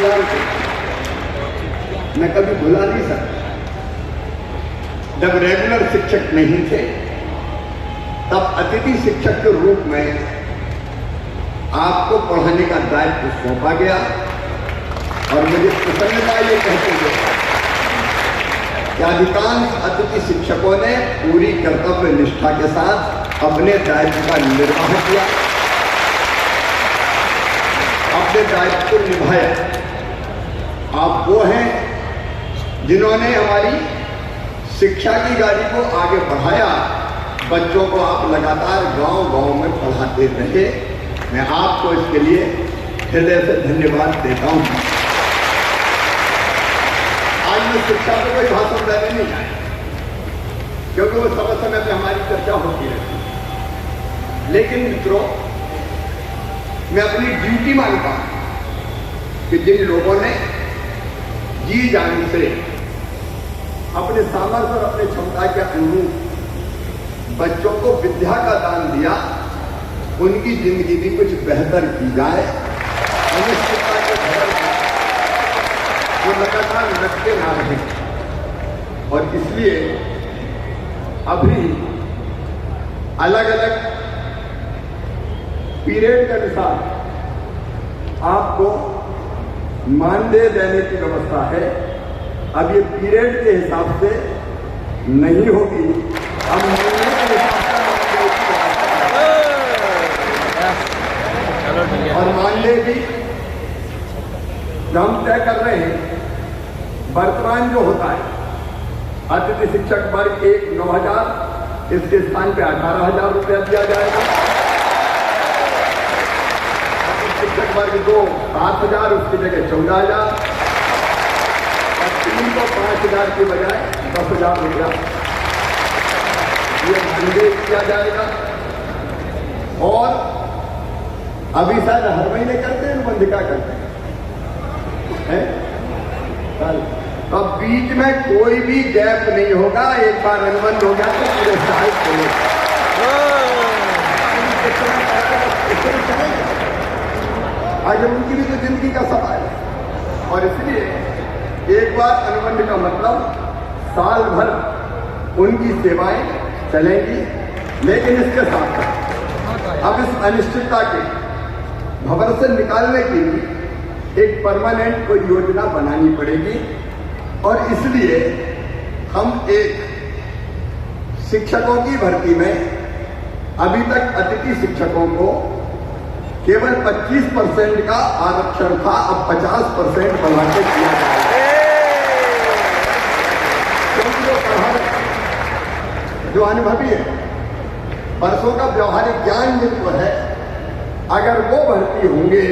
परिवार को मैं कभी भुला नहीं सकता। जब रेगुलर शिक्षक नहीं थे तब अतिथि शिक्षक के रूप में आपको पढ़ाने का दायित्व सौंपा गया और मुझे प्रसन्नता ये कहते हुए कि अधिकांश अतिथि शिक्षकों ने पूरी कर्तव्य निष्ठा के साथ अपने दायित्व का निर्वाह किया, अपने दायित्व को निभाया। आप वो हैं जिन्होंने हमारी शिक्षा की गाड़ी को आगे बढ़ाया। बच्चों को आप लगातार गांव-गांव में पढ़ाते रहे। मैं आपको इसके लिए हृदय से धन्यवाद देता हूं। आज मैं शिक्षा पर कोई भाषण देने नहीं आया, क्योंकि वो समय पे हमारी चर्चा होती रहती है। लेकिन मित्रों, मैं अपनी ड्यूटी मानता हूं कि जिन लोगों ने जी जान से अपने सामर्थ्य और अपने क्षमता के अनुरूप बच्चों को विद्या का दान दिया, उनकी जिंदगी भी कुछ बेहतर की जाए। अनिश्चितता के घर वो लगातार लटके ना रहे। और इसलिए अभी अलग अलग पीरियड के अनुसार आपको मानदेय देने की व्यवस्था है। अब ये पीरियड के हिसाब से नहीं होगी, अब महीने के हिसाब से और मानदेय भी हम तय कर रहे हैं। वर्तमान जो होता है, अतिथि शिक्षक वर्ग 1 9,000, इसके स्थान पे 18,000 रुपया दिया जाएगा। शिक्षक वर्ग 2 7,000, उसकी जगह 14,000 और 3 को 5,000 की बजाय 10,000 रुपया ये मानदेय किया जाएगा। और अभी शायद हर महीने करते हैं, अनुबंधिका करते हैं। अब बीच में कोई भी गैप नहीं होगा। एक बार अनुबंध हो गया तो पूरे साल चलेगा। आज उनकी भी तो जिंदगी का सवाल है। और इसलिए एक बार अनुबंध का मतलब साल भर उनकी सेवाएं चलेंगी। लेकिन इसके साथ साथ अब इस अनिश्चितता के भंवर से निकालने के लिए एक परमानेंट कोई योजना बनानी पड़ेगी। और इसलिए हम एक शिक्षकों की भर्ती में अभी तक अतिथि शिक्षकों को केवल 25% का आरक्षण था, अब 50% बढ़ा के किया जाएगा। क्योंकि वो पढ़ा जो अनुभवी है, वर्षों का व्यवहारिक ज्ञान जिनको है, अगर वो भर्ती होंगे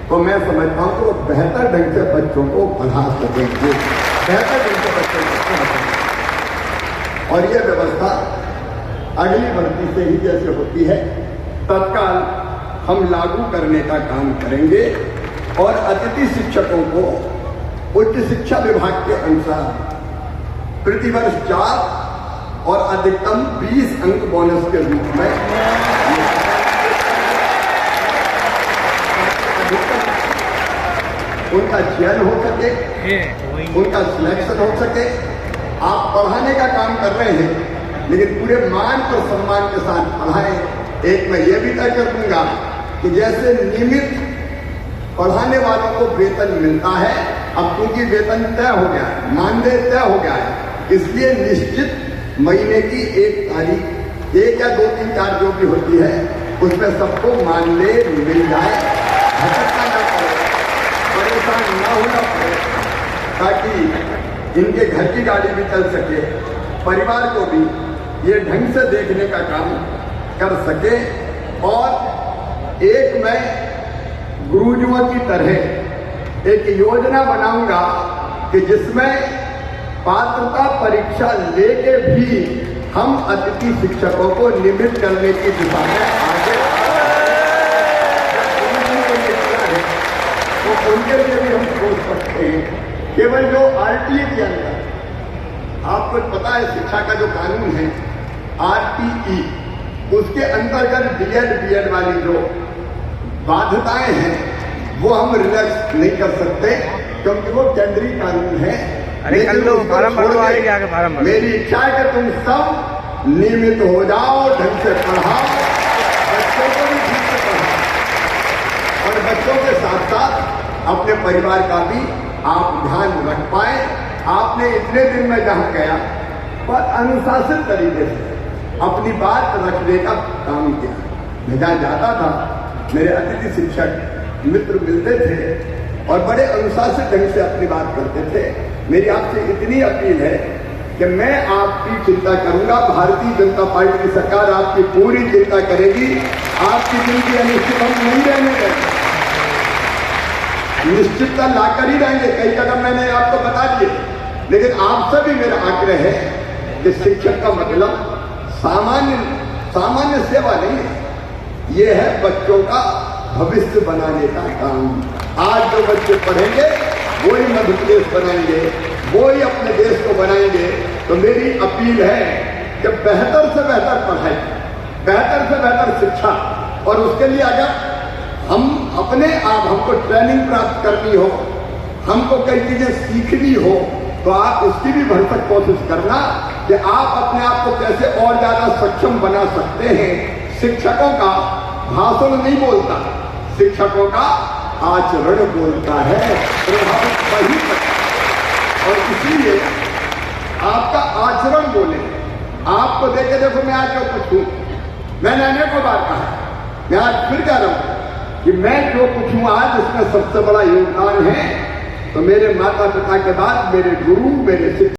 तो मैं समझता हूं कि वो बेहतर ढंग से बच्चों को पढ़ा सकेंगे, बेहतर ढंग से बच्चों को पढ़ा सकेंगे। और ये व्यवस्था अगली भर्ती से ही जैसे होती है तत्काल हम लागू करने का काम करेंगे। और अतिथि शिक्षकों को उच्च शिक्षा विभाग के अनुसार प्रतिवर्ष 4 और अधिकतम 20 अंक बोनस के रूप में उनका चयन हो सके, उनका सिलेक्शन हो सके। आप पढ़ाने का काम कर रहे हैं, लेकिन पूरे मान और सम्मान के साथ पढ़ाएं। एक मैं ये भी तय कर दूंगा कि जैसे नियमित पढ़ाने वालों को वेतन मिलता है, अब क्योंकि वेतन तय हो गया है, मानदेय तय हो गया है, इसलिए निश्चित महीने की 1 तारीख 1 या 2 3 4 जो भी होती है उसमें सबको मानदेय मिल जाए। भटकना ना पड़े, परेशान ना होना पड़े, ताकि इनके घर की गाड़ी भी चल सके, परिवार को भी ये ढंग से देखने का काम कर सके। और एक मैं गुरुजुओं की तरह एक योजना बनाऊंगा कि जिसमें पात्रता परीक्षा लेके भी हम अतिथि शिक्षकों को नियमित करने की दिशा में आगे तो उनके लिए भी हम सोच सकते हैं। केवल जो आरटीए के अंदर आपको पता है, शिक्षा का जो कानून है आरटीई, उसके अंतर्गत डीएड बीएड वाली जो बाध्यताएं हैं वो हम रिलैक्स नहीं कर सकते क्योंकि वो केंद्रीय कानून है। अरे कर लो, फार्म भर लो, आगे जाके फार्म भर लो। मेरी इच्छा है कि तुम सब नियमित हो जाओ, ढंग से पढ़ाओ, बच्चों को भी ठीक से पढ़ाओ और बच्चों के साथ साथ अपने परिवार का भी आप ध्यान रख पाए। आपने इतने दिन में जहां गया पर अनुशासित तरीके से अपनी बात रखने का काम किया। मैं जहां जाता था मेरे अतिथि शिक्षक मित्र मिलते थे और बड़े अनुशासित ढंग से अपनी बात करते थे। मेरी आपसे इतनी अपील है कि मैं आपकी चिंता करूंगा, भारतीय जनता पार्टी की सरकार आपकी पूरी चिंता करेगी, आपकी जिंदगी अनिश्चित हम नहीं रहने देंगे, निश्चितता लाकर ही रहेंगे। कई कदम मैंने आपको बता दिए, लेकिन आपसे भी मेरा आग्रह है कि शिक्षक का मतलब सामान्य सेवा नहीं है, ये है बच्चों का भविष्य बनाने का काम। आज जो बच्चे पढ़ेंगे वही मध्य प्रदेश बनाएंगे, वही अपने देश को बनाएंगे। तो मेरी अपील है कि बेहतर से बेहतर पढ़ाई, बेहतर से बेहतर शिक्षा, और उसके लिए अगर हम अपने आप हमको ट्रेनिंग प्राप्त करनी हो, हमको कई चीजें सीखनी हो, तो आप उसकी भी भरसक कोशिश करना कि आप अपने आप को कैसे और ज्यादा सक्षम बना सकते हैं। शिक्षकों का भाषण नहीं बोलता, शिक्षकों का आचरण बोलता है, प्रभावित वही करता है। और इसलिए आपका आचरण बोले। आपको देखे देखो, मैं आज जो कुछ हूं, मैंने अनेकों बार कहा, मैं आज फिर कह रहा हूं कि मैं जो कुछ हूं आज, उसमें सबसे बड़ा योगदान है तो मेरे माता पिता के बाद मेरे गुरु, मेरे शिक्षक।